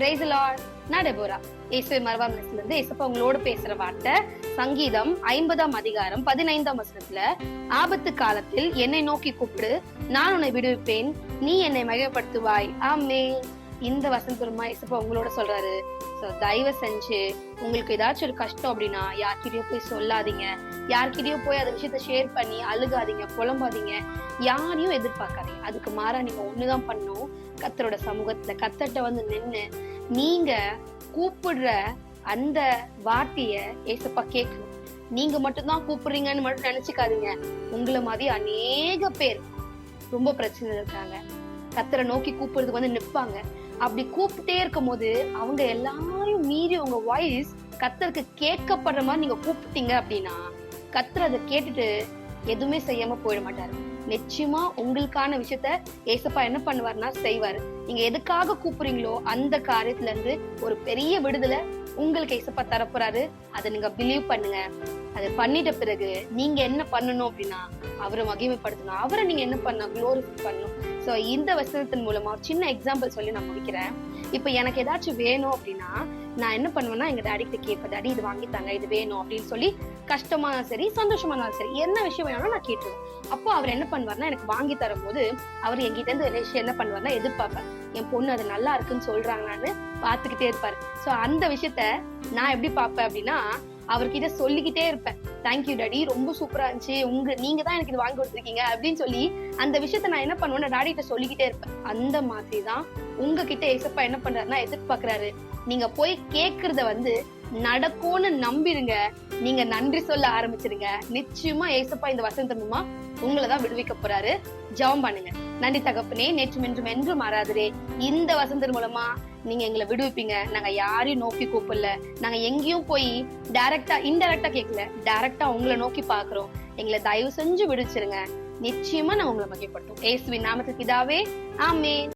Praise the Lord. நான் Deborah. இயேசுவை மரபாமனசுல இருந்து இயேசுப்பா உங்களோட பேசுற வார்த்தை சங்கீதம் 50ஆம் அதிகாரம் 15ஆம் வசனத்துல, ஆபத்து காலத்தில் என்னை நோக்கி கூப்பிடு, நான் உன்னை விடுவிப்பேன், நீ என்னை மகிமைப்படுத்துவாய். ஆமென். இந்த வசனத்துமா இயேசுப்பா உங்களோட சொல்றாரு. தயவு செஞ்சு உங்களுக்கு ஏதாச்சும் ஒரு கஷ்டம் அப்படின்னா யார்கிட்டயோ போய் சொல்லாதீங்க, யார்கிட்டயோ போய் அந்த விஷயத்த ஷேர் பண்ணி அழுகாதீங்க, புலம்பாதீங்க, யாரையும் எதிர்பார்க்காதீங்க. அதுக்கு மாறா நீங்க ஒண்ணுதான் பண்ணணும். கர்த்தரோட சமூகத்துல கர்த்தர்ட்ட வந்து நின்னு நீங்க கூப்பிடுற அந்த வார்த்தைய ஏசப்பா கேட்கணும். நீங்க மட்டும்தான் கூப்பிடுறீங்கன்னு மட்டும் நினைச்சுக்காதீங்க. உங்களை மாதிரி அநேக பேர் ரொம்ப பிரச்சனை இருக்காங்க. கர்த்தரை நோக்கி கூப்பிடுறதுக்கு வந்து நிப்பாங்க. அப்படி கூப்பிட்டே இருக்கும் போது அவங்க எல்லாரையும் மீறி உங்க வாய்ஸ் கர்த்தருக்கு கேட்கப்படுற மாதிரி நீங்க கூப்பிட்டீங்க அப்படின்னா கர்த்தர் அதை கேட்டுட்டு எதுவுமே செய்யாம போயிட மாட்டாரு. நிச்சயமா உங்களுக்கான விஷயத்த ஏசப்பா என்ன பண்ணுவாருன்னா செய்வாரு. நீங்க எதுக்காக கூப்பிடுறீங்களோ அந்த காரியத்துல இருந்து ஒரு பெரிய விடுதலை உங்களுக்கு ஏசப்பா தரப்போறாரு. அதை நீங்க பிலீவ் பண்ணுங்க. அதை பண்ணிட்ட பிறகு நீங்க என்ன பண்ணணும் அப்படின்னா அவரை மகிமைப்படுத்தணும். அவரை நீங்க என்ன பண்ண குளோரிஃபை பண்ணணும். சோ இந்த வசனத்தின் மூலமா ஒரு சின்ன எக்ஸாம்பிள் சொல்லி நான் முடிக்கிறேன். இப்ப எனக்கு ஏதாச்சும் வேணும் அப்படின்னா நான் என்ன பண்ணுவேன்னா எங்க டாடி கிட்ட கேட்பேன், டாடி இது வாங்கித்தாங்க, இது வேணும் அப்படின்னு சொல்லி, கஷ்டமானாலும் சரி சந்தோஷமானாலும் சரி என்ன விஷயம் வேணாலும் நான் கேட்டுருவேன். அப்போ அவர் என்ன பண்ணுவாருன்னா எனக்கு வாங்கி தரும் போது அவர் என்கிட்ட இருந்து என்ன பண்ணுவாருன்னா எதிர்பார்ப்பேன், என் பொண்ணு அது நல்லா இருக்குன்னு சொல்றாங்கன்னு பாத்துக்கிட்டே இருப்பாரு. சோ அந்த விஷயத்த நான் எப்படி பார்ப்பேன் அப்படின்னா அவர்கிட்ட சொல்லிக்கிட்டே இருப்பேன், தேங்க்யூ டாடி, ரொம்ப சூப்பரா இருந்துச்சு, நீங்க தான் எனக்கு இது வாங்கி கொடுத்துருக்கீங்க அப்படின்னு சொல்லி அந்த விஷயத்த நான் என்ன பண்ணுவேன் டாடி கிட்ட சொல்லிக்கிட்டே இருப்பேன். அந்த மாதிரிதான் உங்ககிட்ட ஏசப்பா என்ன பண்றாருன்னா எதிர்பார்க்கிறாரு. நீங்க போய் கேக்குறத வந்து நடக்கும்னு நம்பிடுங்க. நீங்க நன்றி சொல்ல ஆரம்பிச்சிருங்க. நிச்சயமா ஏசப்பா இந்த வசனத்தின் மூலமா உங்களைதான் விடுவிக்க போறாரு. ஜெபம் பண்ணுங்க. நன்றி தகப்பனே, நேற்றும் என்றும் என்றும் மாறாதே, இந்த வசனத்தின் மூலமா நீங்க எங்களை விடுவிப்பீங்க. நாங்க யாரையும் நோக்கி கூப்பிடல, நாங்க எங்கேயும் போய் டைரக்டா இன்டைரக்டா கேட்கல, டைரக்டா உங்களை நோக்கி பாக்குறோம். எங்களை தயவு செஞ்சு விடுச்சிருங்க. நிச்சயமா நான் உங்களை மகிமைப்படுத்தும். இயேசுவின் நாமத்தில் பிதாவே, ஆமென்.